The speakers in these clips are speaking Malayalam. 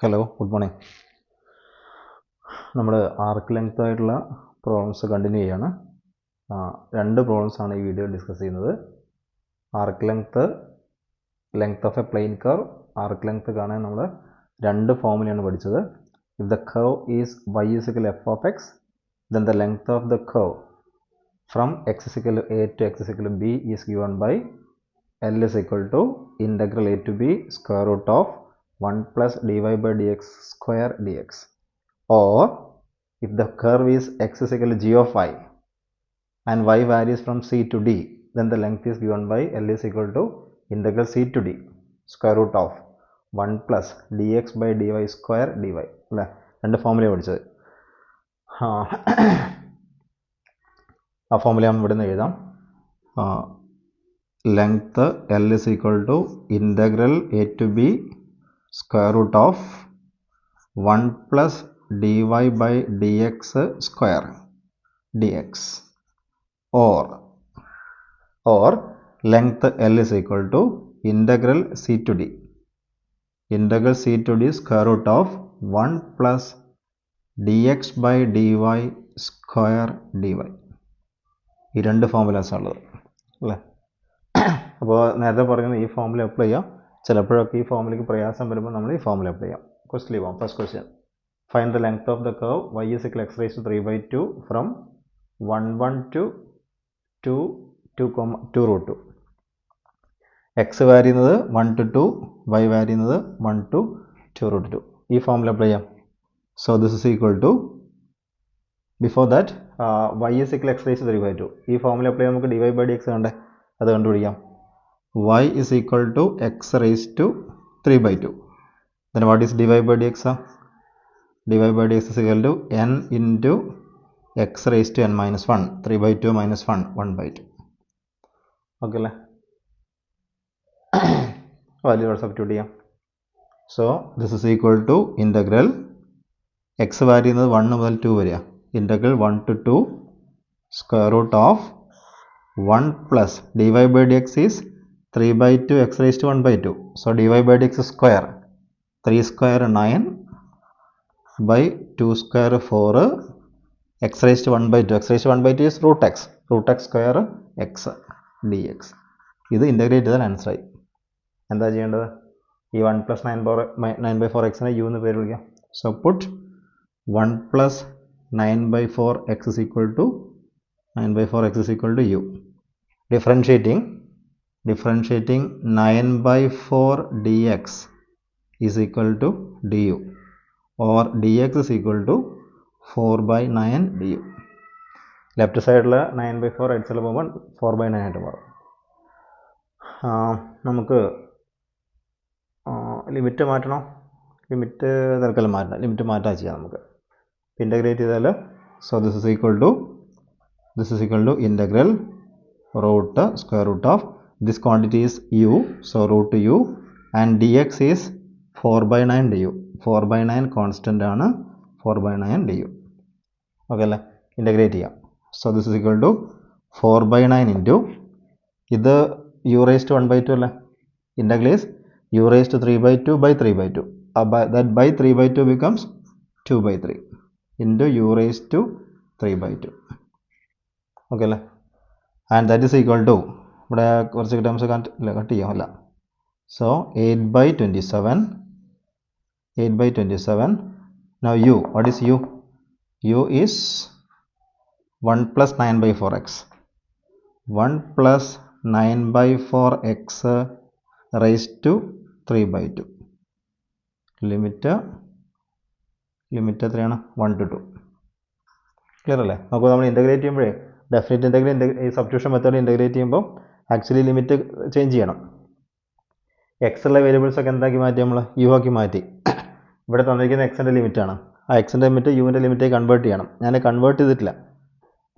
Hello, good morning. നമ്മൾ ആർക്ക് ലെങ്ത് ആയിട്ടുള്ള പ്രോബ്ലംസ് കണ്ടിന്യൂ ചെയ്യാണ്. രണ്ട് പ്രോബ്ലംസാണ് ഈ വീഡിയോ ഡിസ്കസ് ചെയ്യുന്നത്. Arc length of a plane curve. Arc length കാണാൻ നമ്മൾ രണ്ട് ഫോമുലയാണ് പഠിച്ചത്. If the curve is y is equal to f of x, then the length of the curve from x is equal to a to x is equal to b is given by L is equal to integral a to b square root of 1 plus dy by dx square dx. Or if the curve is x is equal to g of y and y varies from c to d, then the length is given by L is equal to integral c to d square root of 1 plus dx by dy square dy. അല്ലേ, രണ്ട് ഫോമുല പഠിച്ചത്. ആ ഫോമുല നമ്മൾ ഇവിടെ നിന്ന് എഴുതാം. Length L is equal to integral a to b square root of 1 plus dy by dx square dx. Or length L is equal to integral c to d square root of 1 plus dx by dy square dy. ഈ രണ്ട് ഫോമുലാസ് ഉള്ളത് അല്ലേ. അപ്പോൾ നേരത്തെ പറയുന്നത് ഈ ഫോമുല അപ്ലൈ ചെയ്യാം. ചിലപ്പോഴൊക്കെ ഈ ഫോമുലയ്ക്ക് പ്രയാസം വരുമ്പോൾ നമ്മൾ ഈ ഫോമുല അപ്ലൈ ചെയ്യാം. ക്വസ്റ്റ്യൻ പോകാം. First question, find the length of the curve y is equal to x raised to 3/2 from 1 1 to 2 root 2. x വാരി ചെയ്യുന്നത് 1 to 2, y വാരി ചെയ്യുന്നത് 1 to 2 root 2. ഈ ഫോമുല അപ്ലൈ ചെയ്യാം. So this is equal to, before that y is equal to x raised to 3/2. ഈ ഫോമുല അപ്ലൈ ചെയ്യാൻ നമുക്ക് dy by dx കണ്ടേ, അത് കണ്ടുപിടിക്കാം. y is equal to x raised to 3/2. Then what is dy by dx? dy by dx is equal to n into x raised to n minus 1. 3/2 minus 1, 1/2. Okay അല്ലേ. വാല്യൂ സബ്സ്റ്റിറ്റ്യൂട്ട് ചെയ്യാം. So this is equal to integral x value ചെയ്യുന്നത് 1 മുതൽ 2 വരെയാ. Integral 1 to 2 square root of 1 plus dy by dx is 3/2 x raised to 1/2. So dy by dx square, 3 square 9 by 2 square 4, x raised to 1/2. x raised to 1/2 is root x square x dx. ഇത് ഇൻ്റഗ്രേറ്റ് ചെയ്താൽ ആൻസറായി. എന്താ ചെയ്യേണ്ടത്? ഈ 1 പ്ലസ് 9/4 എക്സിനെ യു എന്ന് പേര് വിളിക്കാം. So put 1 plus 9/4 x is equal to 9/4 x is equal to u. Differentiating 9/4 dx is equal to du, or dx is equal to 4/9 du. Left സൈഡിൽ 9/4 റൈറ്റ് സൈഡിൽ പോകുമ്പോൾ 4/9 ആയിട്ട് മാറും. നമുക്ക് ലിമിറ്റ് മാറ്റണം. ലിമിറ്റ് തൽക്കാലം മാറ്റണം. ലിമിറ്റ് മാറ്റാൻ ചെയ്യാം നമുക്ക്. ഇൻ്റഗ്രേറ്റ് ചെയ്താൽ so this is equal to integral root square root of this quantity is u, so root u, and dx is 4/9 du. 4/9 constant ആണ്, 4/9 du. ഓക്കെ അല്ലേ. ഇൻ്റഗ്രേറ്റ് ചെയ്യാം. So this is equal to 4/9 into ഇത് u raised to 1/2 അല്ലേ. Integral is u raised to 3/2 by 3/2. That by 3/2 becomes 2/3 into u raised to 3/2. Okay അല്ലേ. And that is equal to, ഇവിടെ കുറച്ച് ടേംസ് കട്ട് ചെയ്യാം അല്ല. So 8/27. Now u, what is u? u is 1 plus 9/4x. 1 plus 9/4x raised to 3/2. Limit എത്രയാണ്? 1 to 2. ക്ലിയർ അല്ലേ. നമുക്ക് നമ്മൾ ഇൻ്റഗ്രേറ്റ് ചെയ്യുമ്പോഴേ ഡെഫിനിറ്റ് ഇൻ്റഗ്രൽ ഈ സബ്സ്റ്റിറ്റ്യൂഷൻ മെത്തേഡ് ഇൻ്റഗ്രേറ്റ് ചെയ്യുമ്പോൾ ആക്ച്വലി ലിമിറ്റ് ചേഞ്ച് ചെയ്യണം. എക്സ് ഉള്ള വേരിയബിൾസ് ഒക്കെ എന്താക്കി മാറ്റി? നമ്മൾ യു ആക്കി മാറ്റി. ഇവിടെ തന്നിരിക്കുന്ന എക്സിൻ്റെ ലിമിറ്റാണ്. ആ എക്സിൻ്റെ ലിമിറ്റ് യുവിൻ്റെ ലിമിറ്റേക്ക് കൺവേർട്ട് ചെയ്യണം. ഞാൻ കൺവേർട്ട് ചെയ്തിട്ടില്ല.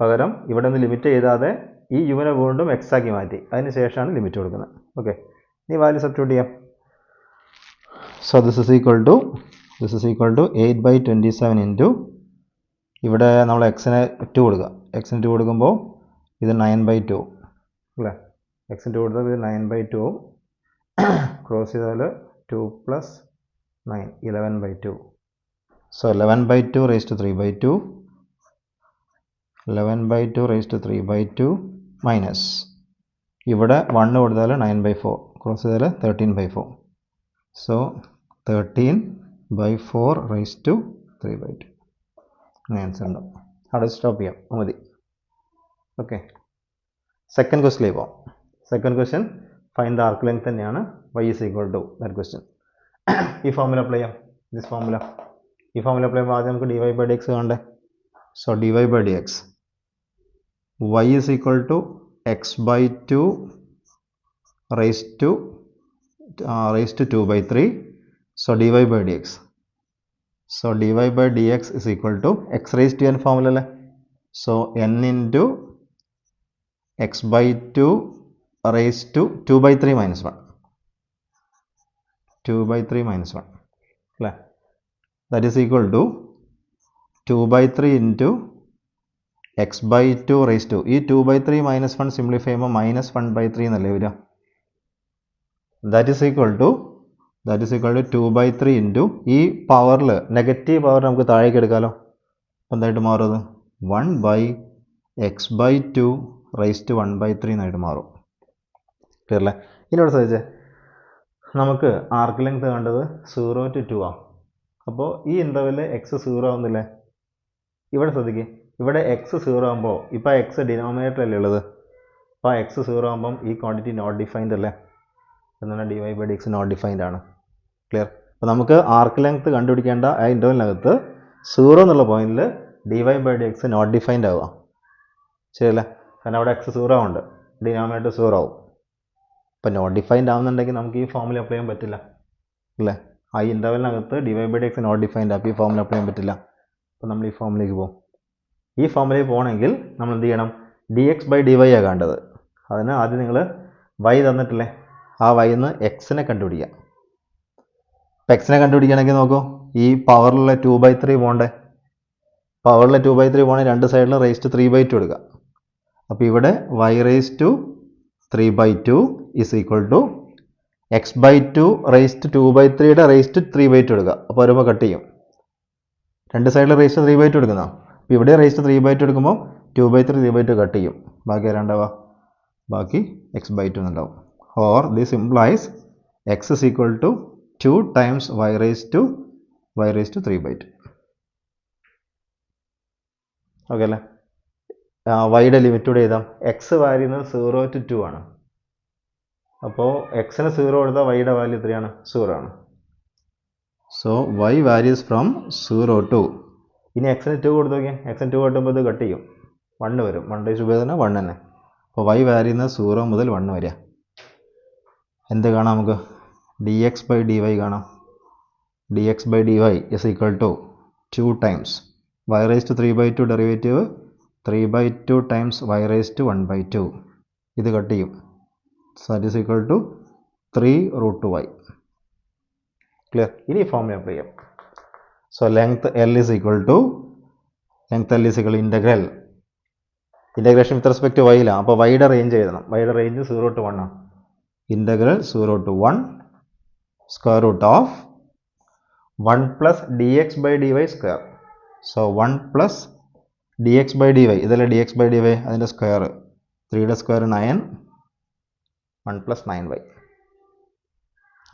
പകരം ഇവിടെ നിന്ന് ലിമിറ്റ് ചെയ്താതെ ഈ യുവിനെ വീണ്ടും എക്സ് ആക്കി മാറ്റി. അതിന് ശേഷമാണ് ലിമിറ്റ് കൊടുക്കുന്നത്. ഓക്കെ, ഇനി വാല്യൂ സബ്സ്റ്റിറ്റ്യൂട്ട് ചെയ്യാം. So this is equal to 8/27 into ഇവിടെ നമ്മൾ എക്സിന് 2 കൊടുക്കുക. എക്സിന് 2 കൊടുക്കുമ്പോൾ ഇത് 9/2 അല്ലേ. എക്സിന് 2 കൊടുത്താൽ ഇത് 9/2. ക്രോസ് ചെയ്താൽ 2 plus 9, 11 by 2. So 11 by 2 raised to 3 by 2, 11 by 2 raised to 3 by 2 minus ഇവിടെ 1 കൊടുത്താൽ 9 by 4 ക്രോസ് ചെയ്താൽ 13 by 4. So 13 by 4 raised to 3 by 2. Answer ഉണ്ടാവും. അവിടെ സ്റ്റോപ്പ് ചെയ്യാം മതി. ഓക്കെ, സെക്കൻഡ് ക്വസ്റ്റിലേക്ക് പോകാം. Second question find the arc length തന്നെയാണ്. y is equal to that question. ഈ ഫോർമുല അപ്ലൈ ചെയ്യാം. ദിസ് ഫോർമുല അപ്ലൈ ചെയ്യുമ്പോൾ ആദ്യം നമുക്ക് dy by dx കാണണ്ടേ. So dy by dx y is equal to x by 2 raised to 2 by 3. So dy by dx. So dy by dx is equal to x raised to n formula അല്ലേ. So n into x by 2 raised to 2 by 3 minus 1. 2 by 3 minus 1 അല്ലേ. That is equal to 2 by 3 into x by 2 raised to ഈ 2 by 3 minus 1 സിംപ്ലിഫൈ ചെയ്യുമ്പോൾ മൈനസ് 1 by 3 എന്നല്ലേ വരിക. That is equal to 2 by 3 into ഈ പവറിൽ നെഗറ്റീവ് പവർ നമുക്ക് താഴേക്ക് എടുക്കാമല്ലോ. അപ്പോൾ എന്തായിട്ട് മാറും? അത് 1 by x by 2 raised to 1 by 3 എന്നായിട്ട് മാറും. ക്ലിയർ അല്ലേ? ഇനി ഇവിടെ ശ്രദ്ധിച്ചേ, നമുക്ക് ആർക്ക് ലെങ്ത് കണ്ടത് 0 to 2 ആണ്. അപ്പോൾ ഈ ഇൻ്റർവെല്ലിൽ എക്സ് 0 ആവുന്നില്ലേ? ഇവിടെ ശ്രദ്ധിക്കുക, ഇവിടെ എക്സ് 0 ആകുമ്പോൾ ഇപ്പോൾ എക്സ് ഡിനോമിനേറ്റർ അല്ലേ ഉള്ളത്. അപ്പോൾ എക്സ് 0 ആകുമ്പം ഈ ക്വാണ്ടിറ്റി നോട്ട് ഡിഫൈൻഡ് അല്ലേ. എന്നാൽ dy by dx not defined ആണ്. ക്ലിയർ? അപ്പോൾ നമുക്ക് ആർക്ക് ലെങ്ത് കണ്ടുപിടിക്കേണ്ട ആ ഇൻ്റർവെല്ലിനകത്ത് 0 എന്നുള്ള പോയിന്റിൽ dy by dx not defined ആവുക. ശരിയല്ലേ? കാരണം അവിടെ എക്സ് 0 ആവുന്നുണ്ട്, ഡിനോമിനേറ്റർ 0 ആവും. ഇപ്പോൾ നോട്ട് ഡിഫൈൻഡ് ആവുന്നുണ്ടെങ്കിൽ നമുക്ക് ഈ ഫോർമുല അപ്ലൈ ചെയ്യാൻ പറ്റില്ല അല്ലേ. ആ ഇൻ്റർവെല്ലിനകത്ത് dy by dx not defined അപ്പോൾ ഈ ഫോർമുല അപ്ലൈ ചെയ്യാൻ പറ്റില്ല. അപ്പോൾ നമ്മൾ ഈ ഫോർമുലയിലേക്ക് പോകും. ഈ ഫോർമുലയിൽ പോകണമെങ്കിൽ നമ്മൾ എന്ത് ചെയ്യണം? dx by dy ആണ് കണ്ടത്. അതിന് ആദ്യം നിങ്ങൾ y തന്നിട്ടില്ലേ, ആ വൈന്ന് എക്സിനെ കണ്ടുപിടിക്കുക. അപ്പോൾ എക്സിനെ കണ്ടുപിടിക്കുകയാണെങ്കിൽ നോക്കൂ, ഈ പവറിലുള്ള 2 by 3 പോകണ്ടേ. പവറിലെ 2 by 3 പോകണമെങ്കിൽ രണ്ട് സൈഡിലും റേസ് ടു 3 by 2 എടുക്കുക. അപ്പോൾ ഇവിടെ y raise to 3 by 2 is equal to x by 2 raise to 2 by 3യുടെ റേസ് ടു 3 by 2 എടുക്കുക. അപ്പോൾ വരുമ്പോൾ കട്ട് ചെയ്യും. രണ്ട് സൈഡിൽ റേസ് ടു 3 by 2 എടുക്കുന്ന. അപ്പോൾ ഇവിടെ റേസ് ടു 3 by 2 എടുക്കുമ്പോൾ 2 by 3 3 by 2 കട്ട് ചെയ്യും. ബാക്കി ആരാണ്ടാവുക? ബാക്കി x by 2 എന്നുണ്ടാവും. Or this implies x is equal to 2 times y raised to 3 by 2. Okay അല്ലേ? വൈയുടെ ലിമിറ്റ് കൂടെ എഴുതാം. എക്സ് വാല്യൂ ചെയ്യുന്നത് 0 to 2 ആണ്. അപ്പോൾ എക്സിന് 0 കൊടുത്താൽ വൈയുടെ വാല്യൂ എത്രയാണ്? 0 ആണ്. So y values from 0 to. ഇനി എക്സിന് 2 കൊടുത്തു നോക്കിയാൽ, എക്സിന് 2 കൊടുക്കുമ്പോൾ ഇത് കട്ട് ചെയ്യും, 1 വരും. 1 റേസ് ടു തന്നെ 1 തന്നെ. അപ്പോൾ y വാല്യൂ ചെയ്യുന്നത് 0 മുതൽ 1 വരെ. എന്ത് കാണാം നമുക്ക്? dx by dy കാണാം. dx by dy is equal to 2 times y raised to 3 by 2 derivative 3 by 2 times y raised to 1 by 2. ഇത് കട്ട് ചെയ്യും. So that is equal to 3 root 2y. Clear? ഇനി ഫോർമുല അപ്ലൈ ചെയ്യാം. So length L is equal to integral. Integration with respect to y ലാണ്. അപ്പോൾ വൈയുടെ റേഞ്ച് എഴുതണം. വൈയുടെ റേഞ്ച് 0 to 1 ആണ്. Integral 0 to 1 square root of 1 plus dx by dy square. So 1 plus dx by dy, ഇതല്ലേ dx by dy, അതിൻ്റെ സ്ക്വയർ 3യുടെ സ്ക്വയർ 9, 1 plus 9y.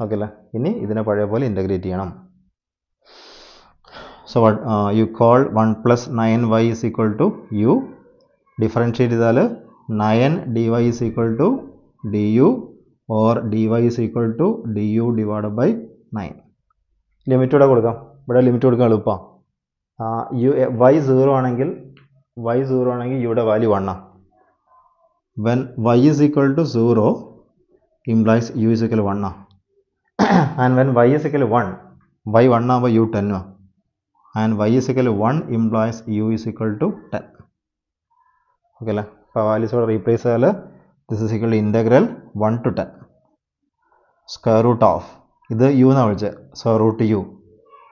ഓക്കെ അല്ലേ? ഇനി ഇതിനെ പഴയ പോലെ ഇൻ്റഗ്രേറ്റ് ചെയ്യണം. So you call 1 plus 9y is equal to u. Differentiate ചെയ്താൽ 9 dy is equal to du or dy is equal to du divided by 9. Limit ഇവിടെ കൊടുക്കാം. ഇവിടെ ലിമിറ്റ് കൊടുക്കാൻ എളുപ്പമാണ്. y 0 ആണെങ്കിൽ യുടെ വാല്യൂ 1 ആണ്. when y is equal to 0 implies u is equal to 1 ആണ്. and when y is equal to 1, y 1 ആകുമ്പോൾ u 10 ആണ്. and y is equal to 1 implies u is equal to 10. Okay അല്ലേ? അപ്പോൾ വാല്യൂസ് ഇവിടെ റീപ്ലേസ് ചെയ്താൽ this is equal to integral 1 to 10 square root of, ഇത് u എന്നാണ് വിളിച്ചത്, so root u,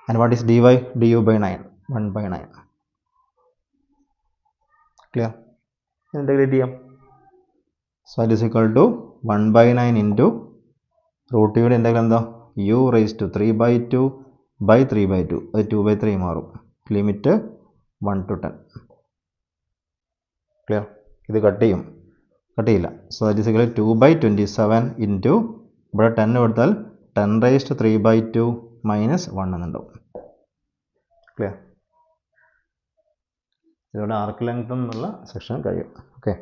and what is dy? du by 9, 1 by 9. Clear? Integrate ചെയ്യാം. so it is equal to 1 by 9 into root യുടെ ഇൻ്റഗ്രൽ എന്താ? u raised to 3 by 2 by 3/2 അത് 2/3 മാറും. Limit 1 to 10. ക്ലിയർ? ഇത് കട്ട് ചെയ്യില്ല. So that is equal 2/27 into ഇവിടെ 10 കൊടുത്താൽ 10⁻³ മൈനസ് 1 എന്നുണ്ടാവും. ക്ലിയർ? ഇതോടെ ആർക്ക് ലെങ്ത് എന്നുള്ള സെക്ഷൻ കഴിയും. ഓക്കെ.